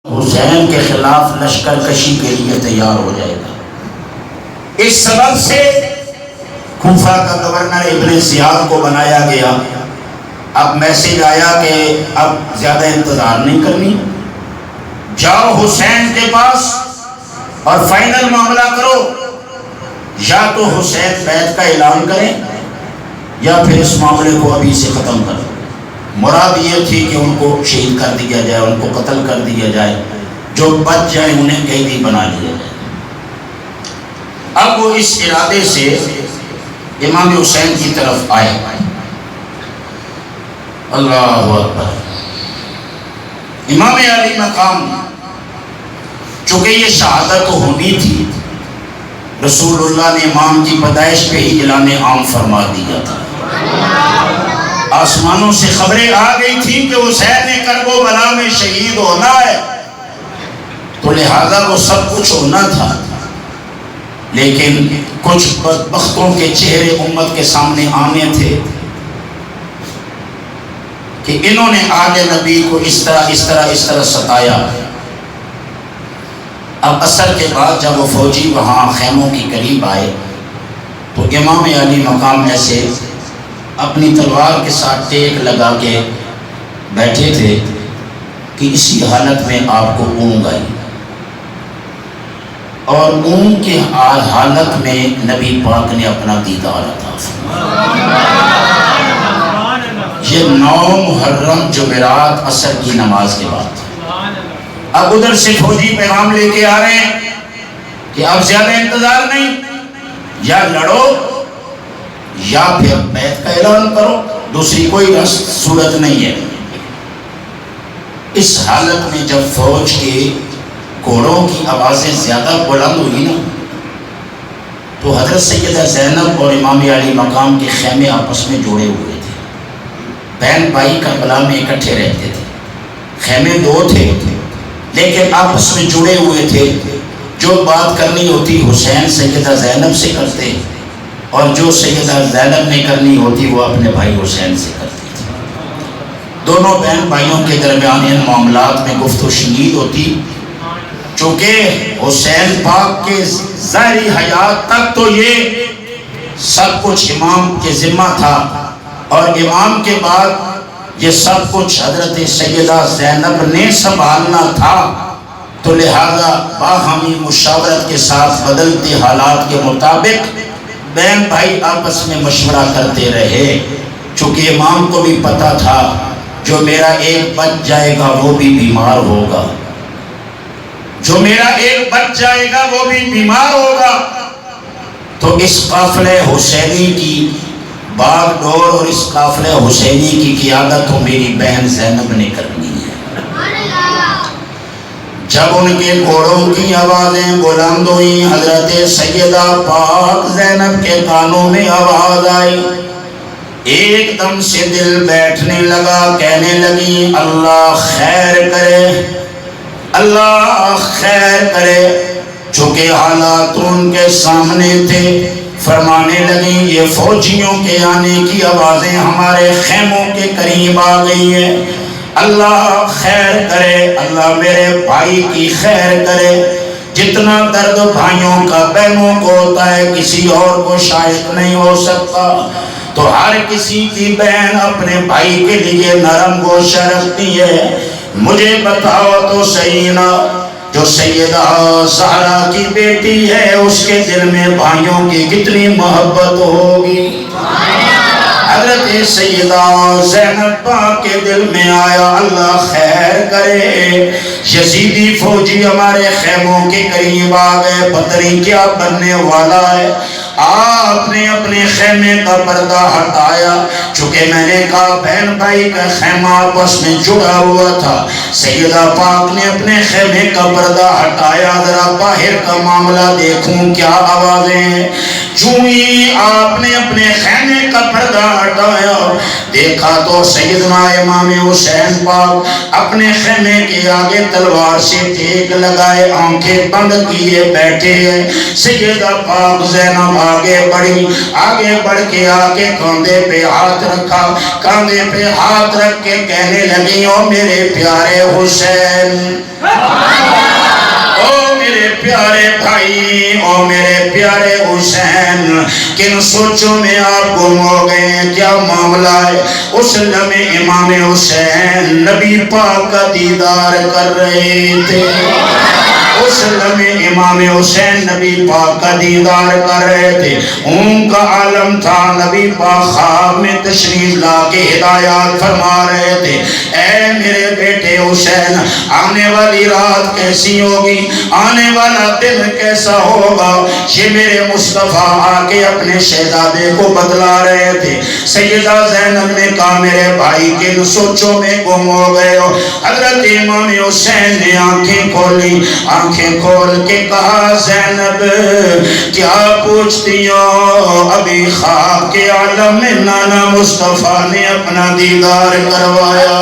حسین کے خلاف لشکر کشی کے لیے تیار ہو جائے گا۔ اس سبب سے کوفہ کا گورنر ابن زیاد کو بنایا گیا۔ اب میسج آیا کہ اب زیادہ انتظار نہیں کرنی، جاؤ حسین کے پاس اور فائنل معاملہ کرو، یا تو حسین بیعت کا اعلان کریں یا پھر اس معاملے کو ابھی سے ختم کرو۔ مراد یہ تھی کہ ان کو شہید کر دیا جائے، ان کو قتل کر دیا جائے، جو بچ جائے انہیں قیدی بنا لیا جائے۔ اب وہ اس ارادے سے امام حسین کی طرف آئے۔ اللہ اکبر۔ امام علی مقام، چونکہ یہ شہادت ہونی تھی، رسول اللہ نے امام کی پیدائش پہ ہی اعلان عام فرما دیا تھا۔ آسمانوں سے خبریں آ گئی تھی کہ حسین نے کرب و بلا میں شہید ہونا ہے، تو لہذا وہ سب کچھ ہونا تھا، لیکن کچھ بدبختوں کے چہرے امت کے سامنے آنے تھے کہ انہوں نے آل نبی کو اس طرح ستایا۔ اب عصر کے بعد جب وہ فوجی وہاں خیموں کی قریب آئے تو امام علی مقام ایسے اپنی تلوار کے ساتھ ٹیک لگا کے بیٹھے تھے کہ اسی حالت میں آپ کو اونگ آئی، اور اونگ کے حالت میں نبی پاک نے اپنا دیدار عطا فرمایا۔ یہ 9 محرم جمعرات عصر کی نماز کے بعد۔ اب ادھر سے فوجی پیغام لے کے آ رہے ہیں کہ اب زیادہ انتظار نہیں، یا لڑو یا پھر بیعت کا اعلان کرو، دوسری کوئی صورت نہیں ہے۔ اس حالت میں جب فوج کے گھوڑوں کی آوازیں زیادہ بلند ہوئی نا، تو حضرت سیدہ زینب اور امام علی مقام کے خیمے آپس میں جوڑے ہوئے تھے۔ بہن بھائی کربلا میں اکٹھے رہتے تھے، خیمے 2 تھے لیکن آپس میں جڑے ہوئے تھے۔ جو بات کرنی ہوتی حسین سیدہ زینب سے کرتے، اور جو سیدہ زینب نے کرنی ہوتی وہ اپنے بھائی حسین سے کرتی تھی۔ دونوں بہن بھائیوں کے درمیان ان معاملات میں گفت و شنید ہوتی، چونکہ حسین پاک کے ظاہری حیات تک تو یہ سب کچھ امام کے ذمہ تھا، اور امام کے بعد یہ سب کچھ حضرت سیدہ زینب نے سنبھالنا تھا، تو لہذا باہمی مشاورت کے ساتھ بدلتے حالات کے مطابق بہن بھائی آپس میں مشورہ کرتے رہے، چونکہ امام کو بھی پتا تھا جو میرا ایک بچ جائے گا وہ بھی بیمار ہوگا، جو میرا ایک بچ جائے گا وہ بھی بیمار ہوگا، تو اس قافلہ حسینی کی باغ ڈور اور اس قافلہ حسینی کی قیادت تو میری بہن زینب نے کرنی ہے۔ جب ان کے گھوڑوں کی آوازیں بلند ہوئی، حضرت سیدہ پاک زینب کے کانوں میں آواز آئی، ایک دم سے دل بیٹھنے لگا، کہنے لگی اللہ خیر کرے، اللہ خیر کرے۔ چونکہ حالات ان کے سامنے تھے، فرمانے لگیں یہ فوجیوں کے آنے کی آوازیں ہمارے خیموں کے قریب آ گئی ہیں، اللہ خیر کرے، اللہ میرے بھائی کی خیر کرے۔ جتنا درد بھائیوں کا بہنوں کو ہوتا ہے کسی اور کو شاید نہیں ہو سکتا، تو ہر کسی کی بہن اپنے بھائی کے لیے نرم گوشہ رکھتی ہے۔ مجھے بتاؤ تو صحیح نا، جو سیدہ زہرا کی بیٹی ہے اس کے دل میں بھائیوں کی کتنی محبت ہوگی۔ حضرت سیدہ زینب پاک کے دل میں آیا اللہ خیر کرے، یزیدی فوجی ہمارے خیموں کے قریب آ گئے، پتہ نہیں کیا بننے والا ہے۔ آپ نے اپنے خیمے کا پردہ ہٹایا، چونکہ میں نے کہا بہن بھائی کا خیمہ آپس میں جڑا ہوا تھا۔ سیدہ پاک نے اپنے خیمے کا پردہ ہٹایا، ذرا باہر کا معاملہ دیکھوں کیا آوازیں ہیں۔ جو ہی آپ نے اپنے خیمے کا پردہ ہٹایا دیکھا تو سیدنا امام حسین پاک اپنے خیمے کے آگے تلوار سے ٹیک لگائے آنکھیں بند کیے بیٹھے ہیں. سیدہ پاک زینب آگے بڑھی, آگے بڑھ کے آگے کاندھے پہ ہاتھ رکھا, کاندھے پہ ہاتھ رکھ کے کہنے لگی او میرے پیارے حسین, او میرے پیارے بھائی, او میرے پیارے حسین, کن سوچوں میں آپ گم ہو گئے ہیں, کیا معاملہ ہے؟ اس لمحے امام حسین نبی پاک کا دیدار کر رہے تھے. اس لمحے امام حسین نبی پاک کا دیدار کر رہے تھے. ان کا عالم تھا, نبی پاک خواب میں تشریف لا کے ہدایات فرما رہے تھے. اے میرے بیٹے حسین, آنے والی رات کیسی ہوگی, آنے والا دن کیسا ہوگا, یہ میرے مصطفیٰ آ کے اپنے شہزادے کو بتلا رہے تھے. سیدہ زینب نے کہا میرے بھائی کن سوچوں میں گم ہو گئے ہو. حضرت امام حسین نے آنکھیں کھولی, آنکھیں کھول کے کہا زینب کیا پوچھتی ہو, ابھی خواب کے عالم میں نانا مصطفیٰ نے اپنا دیدار کروایا.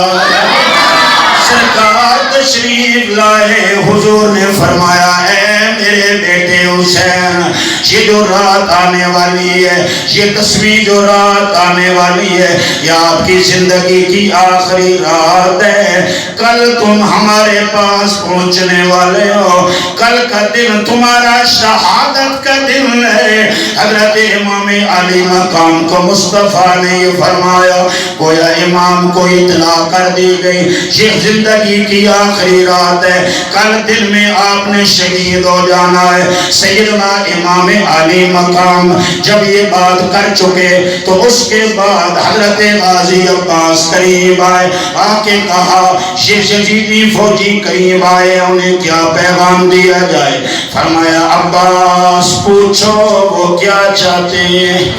سرکار تشریف لائے, حضور نے فرمایا اے میرے بیٹے حسین, یہ جو رات آنے والی ہے, یہ تصویر جو رات آنے والی ہے, یہ آپ کی زندگی کی آخری رات ہے. کل تم ہمارے پاس پہنچنے والے ہو, کل کا دن تمہارا شہادت کا دن ہے. حضرت امام علی مقام کو مصطفیٰ نے یہ فرمایا, گویا امام کو اطلاع کر دی گئی یہ زندگی کی آخری رات ہے, کل دن میں آپ نے شہید ہو جانا ہے. سیدنا امام علی مقام جب یہ بات کر چکے تو اس کے بعد حضرت غازی عباس قریب آئے, آ کے کہا یہ یزیدی فوجی قریب آئے, انہیں کیا پیغام دیا جائے. فرمایا عباس پوچھو وہ کیا چاہتے ہیں,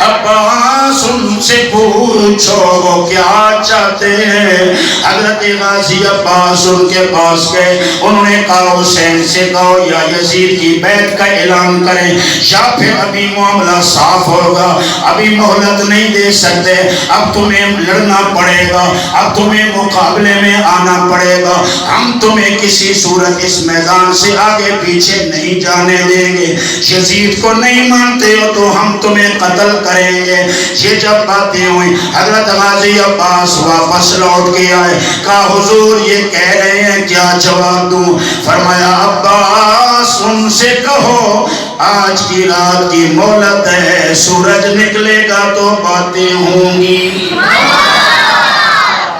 عباس ان سے پوچھو وہ کیا چاہتے ہیں. حضرت غازی عباس ان کے پاس گئے, انہوں نے کہا حسین سے کہو یا یزید کی بیعت کا اعلان کریں, یا پھر ابھی معاملہ صاف ہوگا, ابھی مہلت نہیں دے سکتے, اب تمہیں لڑنا پڑے گا, اب تمہیں مقابلے میں آنا پڑے گا, ہم تمہیں کسی صورت اس میدان سے آگے پیچھے نہیں جانے دیں گے. یزید کو نہیں مانتے ہو تو ہم تمہیں قتل کریں گے. یہ جب باتیں ہوئی حضرت غازی عباس واپس لوٹ کے آئے, کہا حضور یہ کہہ رہے ہیں کیا جواب دوں. فرمایا عباس ان سے کہو آج کی رات کی مہلت ہے, سورج نکلے گا تو باتیں ہوں گی,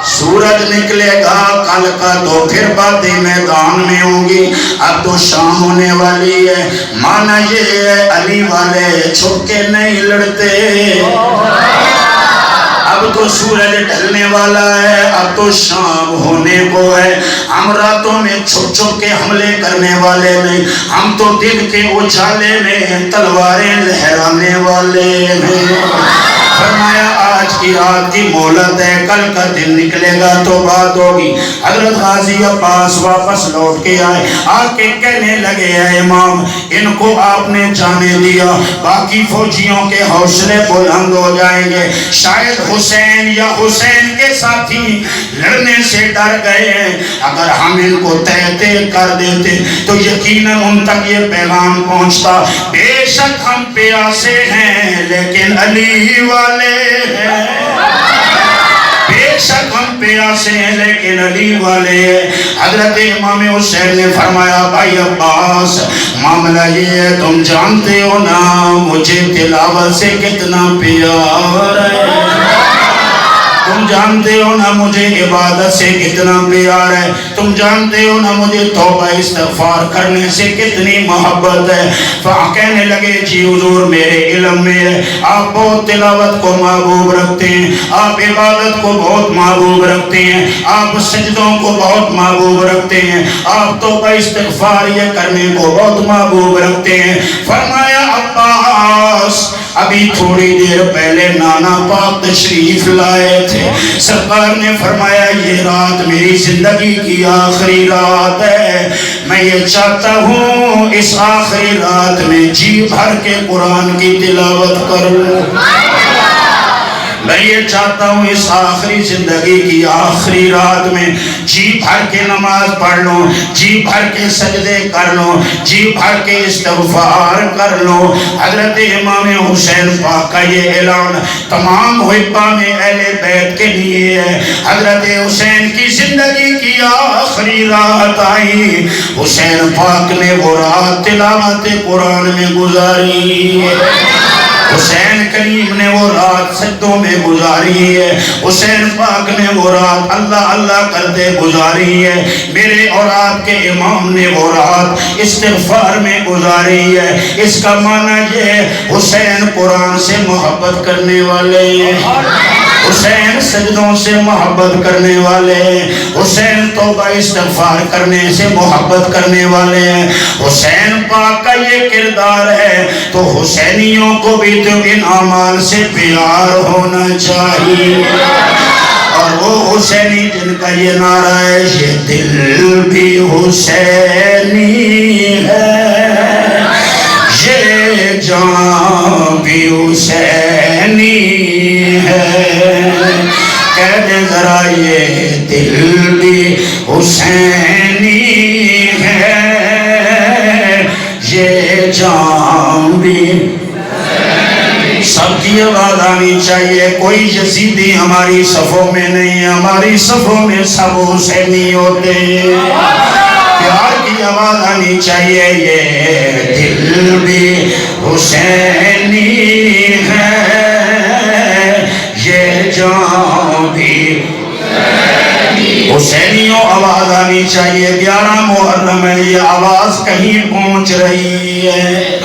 سورج نکلے گا کل کا تو پھر باتیں میدان میں ہوں گی. اب تو شام ہونے والی ہے, مانا یہ ہے علی والے چھپ کے نہیں لڑتے, اب تو سورج ڈھلنے والا ہے, اب تو شام ہونے کو ہے, ہم راتوں میں چھپ چھپ کے حملے کرنے والے نہیں, ہم تو دن کے اجالے میں تلواریں لہرانے والے ہیں. فرمایا آج کی رات کی مہلت ہے, کل کا دن نکلے گا تو بات ہوگی. حضرت غازی عباس واپس لوٹ کے آئے, آ کے کہنے لگے اے امام ان کو آپ نے جانے دیا, باقی فوجیوں کے حوصلے بلند ہو جائیں گے, شاید حسین یا حسین کے ساتھی لڑنے سے ڈر گئے ہیں, اگر ہم ان کو تہتے کر دیتے تو یقیناً ان تک یہ پیغام پہنچتا, بے شک ہم پیاسے ہیں لیکن علی والے ہیں, بے شک ہم پیاسے ہیں لیکن علی والے ہیں. حضرت امام حسین نے فرمایا بھائی عباس معاملہ یہ ہے, تم جانتے ہو نا مجھے تلاوت سے کتنا پیار ہے, تم جانتے ہو نا مجھے عبادت سے کتنا پیار ہے, تم جانتے ہو نا مجھے توبہ استغفار کرنے سے کتنی محبت ہے. کہنے لگے جی حضور میرے علم میں ہے, آپ بہت تلاوت کو محبوب رکھتے ہیں, آپ عبادت کو بہت محبوب رکھتے ہیں, آپ سجدوں کو بہت محبوب رکھتے ہیں, آپ توبہ استغفار یہ کرنے کو بہت محبوب رکھتے ہیں. فرمایا عباس پاس ابھی تھوڑی دیر پہلے نانا پاک تشریف لائے تھے. سرکار نے فرمایا یہ رات میری زندگی کی آخری رات ہے, میں یہ چاہتا ہوں اس آخری رات میں جی بھر کے قرآن کی تلاوت کروں. میں یہ چاہتا ہوں اس آخری زندگی کی آخری رات میں جی بھر کے نماز پڑھ لوں, جی بھر کے سجدے کر لوں, جی بھر کے استغفار کر لوں. حضرت امام حسین پاک کا یہ اعلان تمام حبہ میں اہل بیت کے لیے ہے. حضرت حسین کی زندگی کی آخری رات آئی, حسین پاک نے وہ رات تلاوت قرآن میں گزاری ہے. حسین کریم نے وہ رات سجدوں میں گزاری ہے. حسین پاک نے وہ رات اللہ اللہ کرتے گزاری ہے. میرے اور آپ کے امام نے وہ رات استغفار میں گزاری ہے. اس کا معنی یہ ہے حسین قرآن سے محبت کرنے والے ہیں, حسین سجدوں سے محبت کرنے والے ہیں, حسین توبہ استغفار کرنے سے محبت کرنے والے ہیں. حسین پاک کا یہ کردار ہے تو حسینیوں کو بھی تو ان اعمال سے پیار ہونا چاہیے. اور وہ حسینی جن کا یہ نعرہ ہے یہ دل بھی حسینی ہے, یہ جان بھی حسینی ہے. کہہ دیں ذرا یہ دل بھی حسینی ہے, یہ جان بھی. سب کی آواز آنی چاہیے. کوئی یزیدی ہماری صفوں میں نہیں, ہماری صفوں میں سب حسینی ہوتے ہیں. پیار کی آواز آنی چاہیے. یہ دل بھی حسینی ہے, یہ جان بھی حسینیوں. آواز آنی چاہیے. 11 محرم ہے, یہ آواز کہیں پہنچ رہی ہے.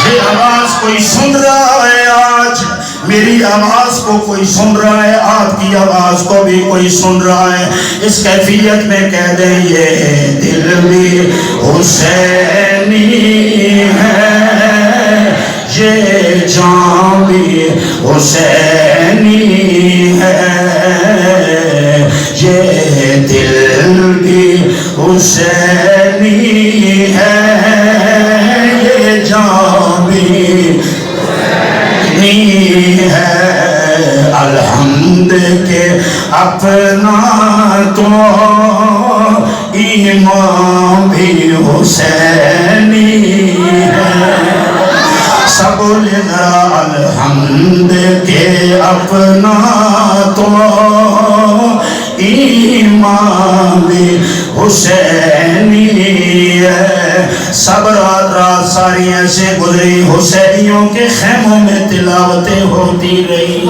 یہ آواز کوئی سن رہا ہے, آج میری آواز کو کوئی سن رہا ہے, آپ کی آواز کو بھی کوئی سن رہا ہے. اس کیفیت میں کہہ دیں یہ دل بھی حسینی ہے, یہ جان بھی حسینی ہے, یہ دل بھی حسینی ہے, یہ جان بھی ہے. الحمد کے اپنا تو ایمان بھی حسینی ہے. سب بولے ذرا الحمد کے اپنا تو ایمان بھی حسینی ہے. سب رات ساری ایسے گزری, حسینیوں کے خیموں میں تلاوتیں ہوتی رہی,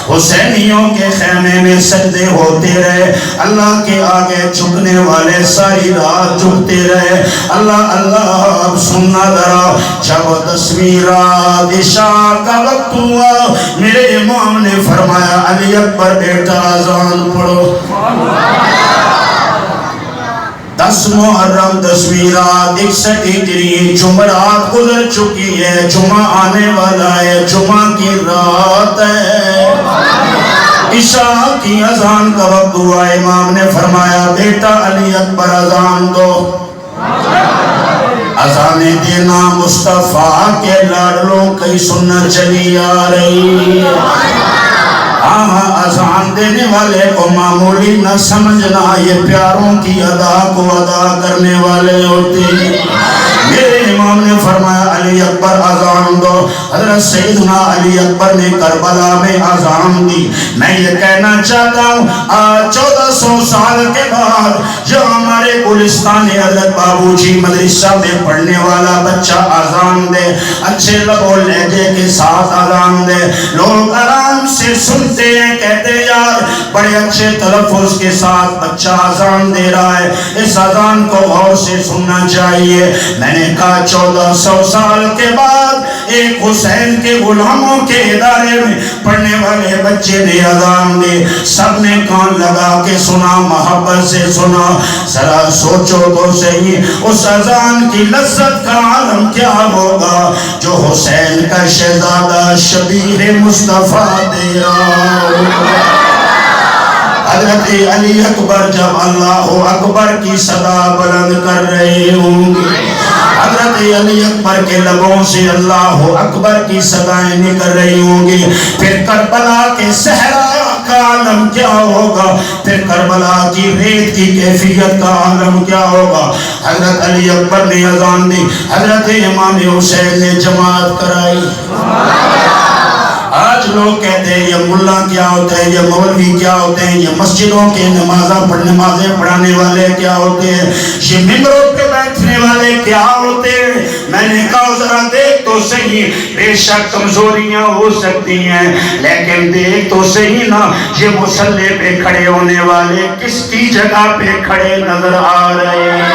حسینیوں کے خیمے میں سجدے ہوتے رہے. اللہ کے آگے جھکنے والے ساری رات جھکتے رہے. اللہ اللہ. اب سننا ذرا, جب 10ویں رات عشاء کا وقت ہوا, میرے امام نے فرمایا علی اکبر بیٹا اذان پڑھو. 10 محرم 10ویں رات 61 ہجری جمعرات گزر چکی ہے, جمعہ آنے والا ہے, جمعہ کی رات ہے. عشاء کی اذان کا وقت ہوا. امام نے فرمایا بیٹا علی اکبر اذان دو. اذان دینا مصطفیٰ کے لاڈلوں کی سنت چلی آ رہی ہے. اذان دینے والے کو معمولی نہ سمجھنا, یہ پیاروں کی ادا کو ادا کرنے والے ہوتے ہیں. میرے امام نے فرمایا علی اکبر اذان دو. حضرت سیدنا علی اکبر نے کربلا میں اذان دی. میں یہ کہنا چاہتا ہوں آج 1400 سال کے بعد جو ہمارے گلستان حضرت بابو جی مدرسہ میں پڑھنے والا بچہ اذان دے, اچھے لب و لہجے کے ساتھ اذان دے, لوگ آرام سے سنتے ہیں, کہتے یار بڑے اچھے تلفظ کے ساتھ بچہ اذان دے رہا ہے, اس اذان کو غور سے سننا چاہیے. میں نے کہا 1400 سال کے بعد ایک حسین کے غلاموں کے ادارے میں پڑھنے والے بچے نے اذان دی، سب نے کان لگا کے سنا، محبت سے سنا۔ ذرا سوچو تو صحیح اس اذان کی لذت کا عالم کیا ہوگا جو حسین کا شہزادہ شبیہ مصطفیٰ دے رہا ہوگا۔ حضرت علی اکبر جب اللہ اکبر کی صدا بلند کر رہے ہوں گے، حضرت علی اکبر کے لبوں سے اللہ اکبر کی صدائیں نکل رہی ہوں گی، پھر کربلا کے صحرا کا عالم کیا ہوگا، پھر کربلا کی ریت کی کیفیت کا عالم کیا ہوگا۔ حضرت علی اکبر نے اذان دی، حضرت امام حسین نے جماعت کرائی۔ آج لوگ کہتے ہیں یہ ملا کیا ہوتے ہیں، یہ مولوی کیا ہوتے ہیں، یہ مسجدوں کے نمازیں پڑھانے والے کیا ہوتے ہیں، یہ ممبروں پہ بیٹھنے والے کیا ہوتے ہیں۔ میں نے کہا ذرا دیکھ تو صحیح، بے شک کمزوریاں ہو سکتی ہیں لیکن دیکھ تو صحیح نا، یہ مصلی پہ کھڑے ہونے والے کس کی جگہ پہ کھڑے نظر آ رہے ہیں،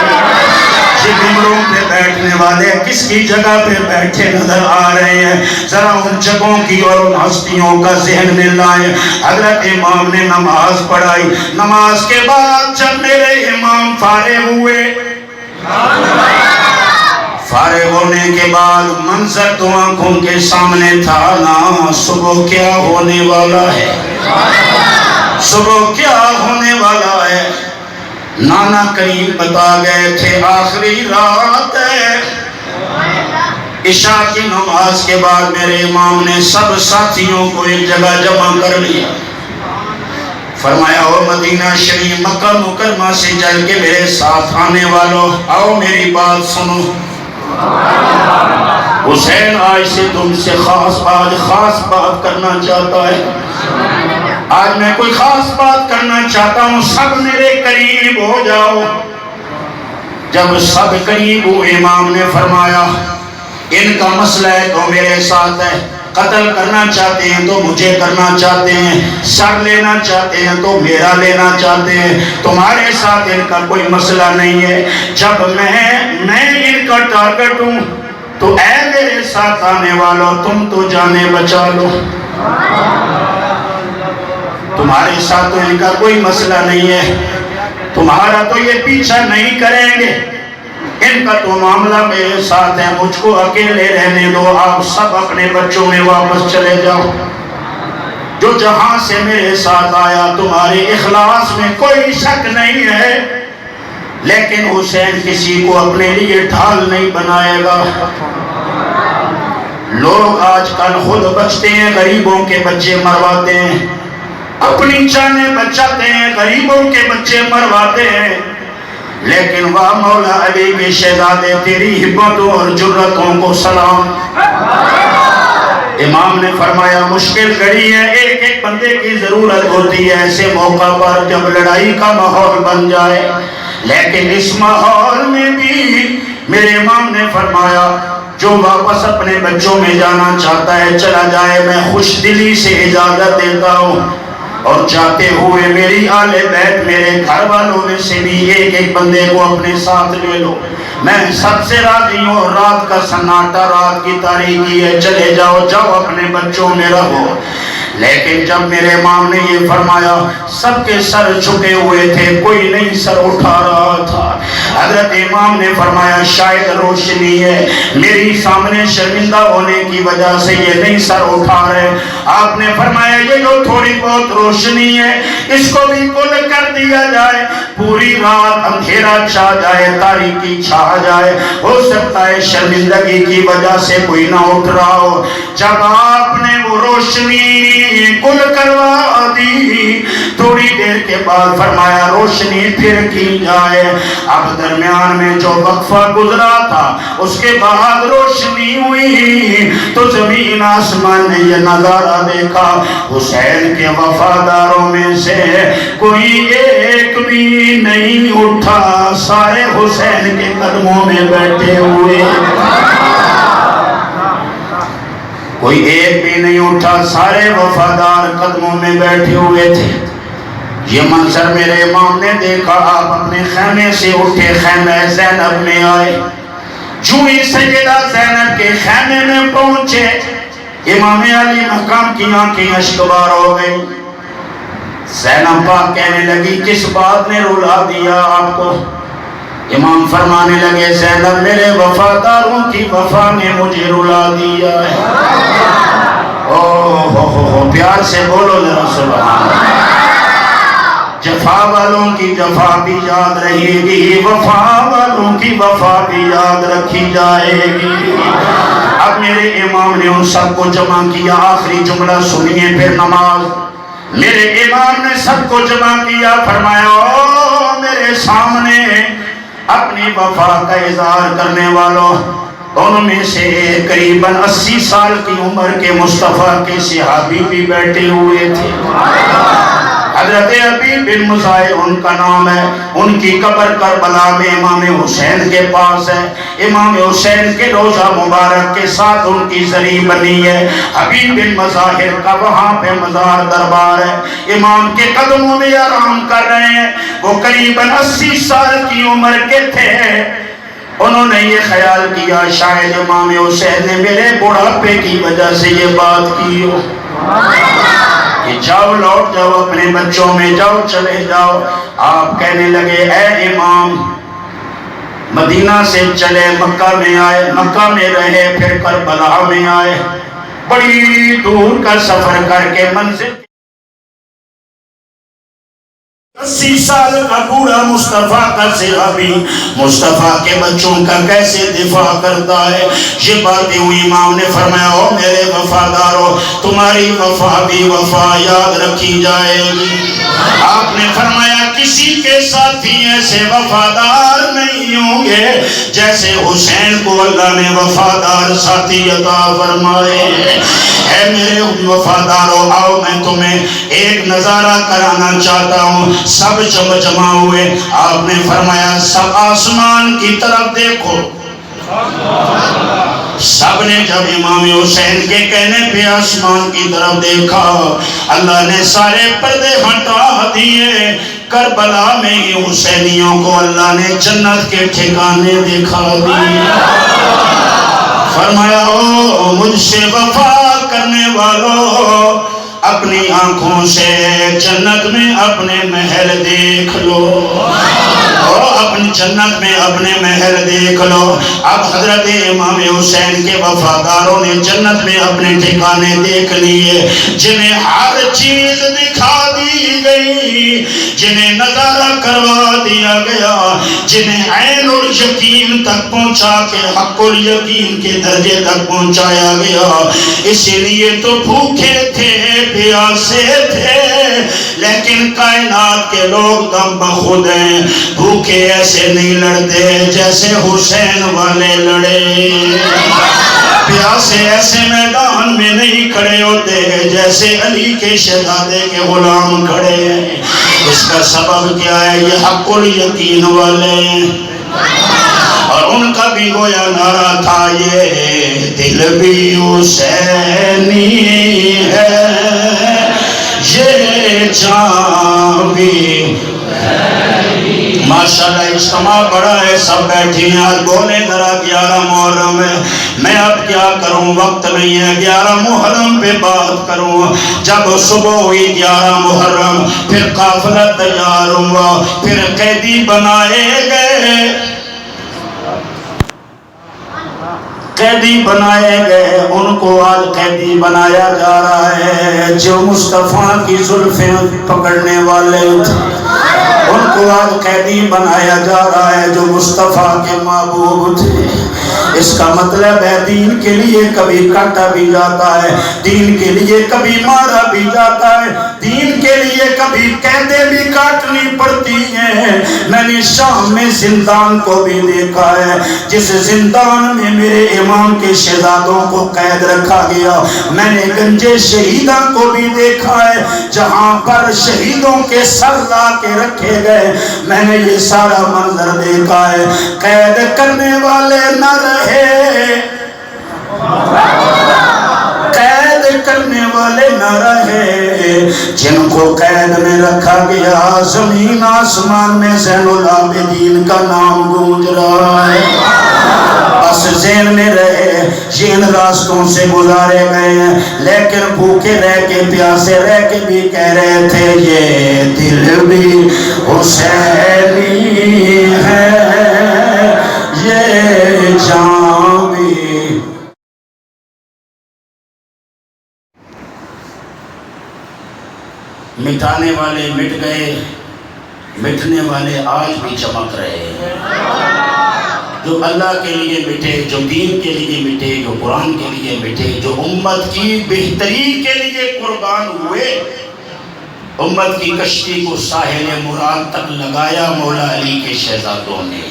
یہ ممبروں پہ بیٹھنے والے کس کی جگہ پہ بیٹھے نظر آ رہے ہیں۔ ذرا ان جگہوں کی اور ان ہستیوں کا ذہن میں لائیں۔ حضرت امام نے نماز پڑھائی، نماز کے بعد جب میرے امام فارغ ہوئے، فارغ ہونے کے بعد منظر تو آنکھوں کے سامنے تھا نا، صبح کیا ہونے والا ہے، صبح کیا ہونے والا ہے۔ نانا کریم بتا گئے تھے آخری رات ہے۔ عشاء کی نماز کے بعد میرے امام نے سب ساتھیوں کو ایک جگہ جمع کر لیا، فرمایا او مدینہ شریف مکہ مکرمہ سے چل کے میرے ساتھ آنے والوں، آؤ میری بات سنو۔ حسین آج سے تم سے خاص بات کرنا چاہتا ہے، آج میں کوئی خاص بات کرنا چاہتا ہوں، سب میرے قریب ہو جاؤ۔ جب سب قریب ہوئے امام نے فرمایا ان کا مسئلہ ہے تو میرے ساتھ ہے، قتل کرنا چاہتے ہیں تو مجھے کرنا چاہتے ہیں، سر لینا چاہتے ہیں تو میرا لینا چاہتے ہیں، تمہارے ساتھ ان کا کوئی مسئلہ نہیں ہے۔ جب میں ان کا ٹارگٹ ہوں تو اے میرے ساتھ آنے والوں تم تو جانے بچا لو، تمہارے ساتھ تو ان کا کوئی مسئلہ نہیں ہے، تمہارا تو یہ پیچھا نہیں کریں گے، ان کا تو معاملہ میرے ساتھ ہے، مجھ کو اکیلے رہنے دو، آپ سب اپنے بچوں میں واپس چلے جاؤ۔ جو جہاں سے میرے ساتھ آیا تمہارے اخلاص میں کوئی شک نہیں ہے، لیکن حسین کسی کو اپنے لیے ڈھال نہیں بنائے گا۔ لوگ آج کل خود بچتے ہیں، غریبوں کے بچے مرواتے ہیں، اپنی جانیں بچاتے ہیں، غریبوں کے بچے مرواتے ہیں، لیکن واہ مولا علی کے شہزادے تیری ہمتوں اور جرتوں کو سلام۔ امام نے فرمایا مشکل گھڑی ہے، ایک ایک بندے کی ضرورت ہوتی ہے ایسے موقع پر جب لڑائی کا ماحول بن جائے، لیکن اس ماحول میں بھی میرے امام نے فرمایا جو واپس اپنے بچوں میں جانا چاہتا ہے چلا جائے، میں خوش دلی سے اجازت دیتا ہوں، اور جاتے ہوئے میری آل بیت میرے گھر والوں میں سے بھی ایک ایک بندے کو اپنے ساتھ لے لو، میں سب سے راضی ہوں، رات کا سناٹا رات کی تاریکی ہے، چلے جاؤ اپنے بچوں میں رہو۔ لیکن جب میرے امام نے یہ فرمایا سب کے سر جھکے ہوئے تھے، کوئی نہیں سر اٹھا رہا تھا۔ حضرت امام نے فرمایا شاید روشنی ہے، میری سامنے شرمندہ ہونے کی وجہ سے یہ نہیں سر اٹھا رہے۔ آپ نے فرمایا یہ جو تھوڑی بہت روشنی ہے اس کو بھی کل کر دیا جائے، پوری رات اندھیرا چھا جائے، تاریکی چھا جائے، ہو سکتا ہے شرمندگی کی وجہ سے کوئی نہ اٹھ رہا ہو۔ جب آپ نے وہ روشنی کل کروا دی، تھوڑی دیر کے بعد فرمایا روشنی پھر کی جائے۔ اب درمیان میں جو وقفہ گزرا تھا اس کے بعد روشنی ہوئی تو زمین آسمان نے یہ نظارہ دیکھا، حسین کے وفاداروں میں سے کوئی ایک بھی نہیں اٹھا، سارے حسین کے قدموں میں بیٹھے ہوئے، کوئی ایک بھی نہیں اٹھا، سارے وفادار قدموں میں بیٹھے ہوئے تھے۔ یہ منظر میرے امام نے دیکھا، آپ اپنے خیمے سے اٹھے، خیمہ زینب میں آئے، جو ہی سیدہ زینب کے خیمے میں پہنچے امام علی مقام کی آنکھیں اشکبار ہو گئی. زینب پاک کہنے لگی کس بات نے رلا دیا آپ کو؟ امام فرمانے لگے زینب میرے وفاداروں کی وفا نے مجھے رلا دیا ہے. اوہ پیار سے بولو ذرا سبحان اللہ. جفا والوں کی جفا بھی یاد رہے گی, وفا والوں کی وفا بھی یاد رکھی جائے گی. اب میرے امام نے ان سب کو جمع کیا. آخری جملہ سنیے پھر نماز. میرے امام نے سب کو جمع کیا, فرمایا او میرے سامنے اپنی وفا کا اظہار کرنے والوں, ان میں سے قریباً 80 سال کی عمر کے مصطفیٰ کے صحابی بھی بیٹھے ہوئے تھے. حضرت ابی بن مزاحم ان کا نام ہے. ان کی قبر کربلا میں امام حسین کے پاس ہے. امام حسین کے روضہ مبارک کے ساتھ ان کی زری بنی ہے. ابی بن مزاحم کا وہاں پہ مزار دربار ہے. امام کے قدموں میں آرام کر رہے ہیں. وہ قریباً 80 سال کی عمر کے تھے. انہوں نے یہ خیال کیا شاید امام حسین نے میرے بڑھاپے کی وجہ سے یہ بات کی ہو کہ جاؤ لوٹ جاؤ اپنے بچوں میں جاؤ چلے جاؤ. آپ کہنے لگے اے امام مدینہ سے چلے مکہ میں آئے, مکہ میں رہے, پھر کربلا میں آئے, بڑی دور کا سفر کر کے منزل 80 سال کا بوڑھا مصطفیٰ کا صحابی مصطفیٰ کے بچوں کا کیسے دفاع کرتا ہے. یہ باتیں ہوئی. امام نے فرمایا او میرے وفادارو تمہاری وفا بھی وفا یاد رکھی جائے گی. آپ نے فرمایا کسی کے ساتھی ایسے وفادار نہیں ہوں گے جیسے حسین کو اللہ نے وفادار ساتھی عطا فرمائے. اے میرے وفادارو آؤ میں تمہیں ایک نظارہ کرانا چاہتا ہوں. سب جمع ہوئے. آپ نے فرمایا سب آسمان کی طرف دیکھو. سب نے جب امام حسین کے کہنے پہ آسمان کی طرف دیکھا اللہ نے سارے پردے ہٹا دیے. کربلا میں ہی حسینیوں کو اللہ نے جنت کے ٹھکانے دکھا دیے. فرمایا او مجھ سے وفا کرنے والوں اپنی آنکھوں سے جنت میں اپنے محل دیکھ لو. اپنی جنت میں اپنے محل دیکھ لو. اب حضرت امام حسین کے وفاداروں نے جنت میں اپنے ٹھکانے دیکھ لیے, جنہیں ہر چیز دکھا دی گئی, جنہیں نظارہ کروا دیا گیا, جنہیں عین الیقین تک پہنچا کے حق الیقین کے درجے تک پہنچایا گیا. اسی لیے تو بھوکے تھے پیاسے تھے, لیکن کائنات کے لوگ دم بخود ہیں. بھوکے ایسے نہیں لڑتے جیسے حسین والے لڑے, پیاسے ایسے میدان میں نہیں کھڑے ہوتے جیسے علی کے شہزادے کے غلام کھڑے ہیں. اس کا سبب کیا ہے؟ یہ حق الیقین والے ہیں. اور ان کا بھی گویا نعرہ تھا یہ دل بھی حسینی ہے, یہ جان بھی. ماشاءاللہ اجتماع بڑا ہے, سب بیٹھی ہیں. آج بولے ذرا 11 محرم ہے. میں اب کیا کروں, وقت نہیں ہے 11 محرم پہ بات کروں. جب صبح ہوئی 11 محرم پھر قافلہ تیار ہوا, پھر قیدی بنائے گئے, قیدی بنائے گئے. ان کو آج قیدی بنایا جا رہا ہے جو مصطفیٰ کی زلفیں پکڑنے والے تھے. ان کو آج قیدی بنایا جا رہا ہے جو مصطفیٰ کے محبوب تھے. اس کا مطلب ہے دین کے لیے کبھی کاٹا بھی جاتا ہے, دین کے لیے کبھی مارا بھی جاتا ہے, دین کے لیے کبھی قیدیں بھی کاٹنی پڑتی ہیں. میں نے شام میں زندان کو بھی دیکھا ہے, جس زندان میں میرے امام کے شہزادوں کو قید رکھا گیا. میں نے گنجے شہیدہ کو بھی دیکھا ہے جہاں پر شہیدوں کے سر لا کے رکھے گئے. میں نے یہ سارا منظر دیکھا ہے. قید کرنے والے نہ رہے, قید کرنے والے نہ رہے, جن کو قید میں رکھا گیا. زمین آسمان میں زین العابدین کا نام گونج رہا ہے. بس احساس ذہن میں رہے، جن راستوں سے گزارے گئے ہیں، لیکن بھوکے رہ کے پیاسے رہ کے بھی کہہ رہے تھے یہ دل بھی حسینی ہے، یہ جان بھی۔ مٹانے والے مٹ گئے، مٹنے والے آج بھی چمک رہے ہیں۔ جو اللہ کے لیے مٹے، جو دین کے لیے مٹے، جو قرآن کے لیے مٹے، جو امت کی بہتری کے لیے قربان ہوئے، امت کی کشتی کو ساحل مراد تک لگایا مولا علی کے شہزادوں نے۔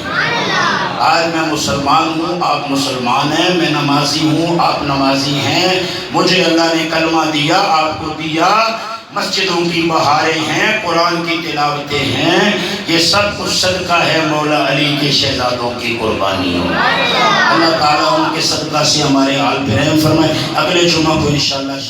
آج میں مسلمان ہوں، آپ مسلمان ہیں، میں نمازی ہوں، آپ نمازی ہیں، مجھے اللہ نے کلمہ دیا، آپ کو دیا، مسجدوں کی بہاریں ہیں، قرآن کی تلاوتیں ہیں، یہ سب کچھ صدقہ ہے مولا علی کے شہزادوں کی قربانیوں۔ اللہ تعالیٰ ان کے صدقہ سے ہمارے حال پہ رحم فرمائے۔ اگلے جمعہ کو انشاءاللہ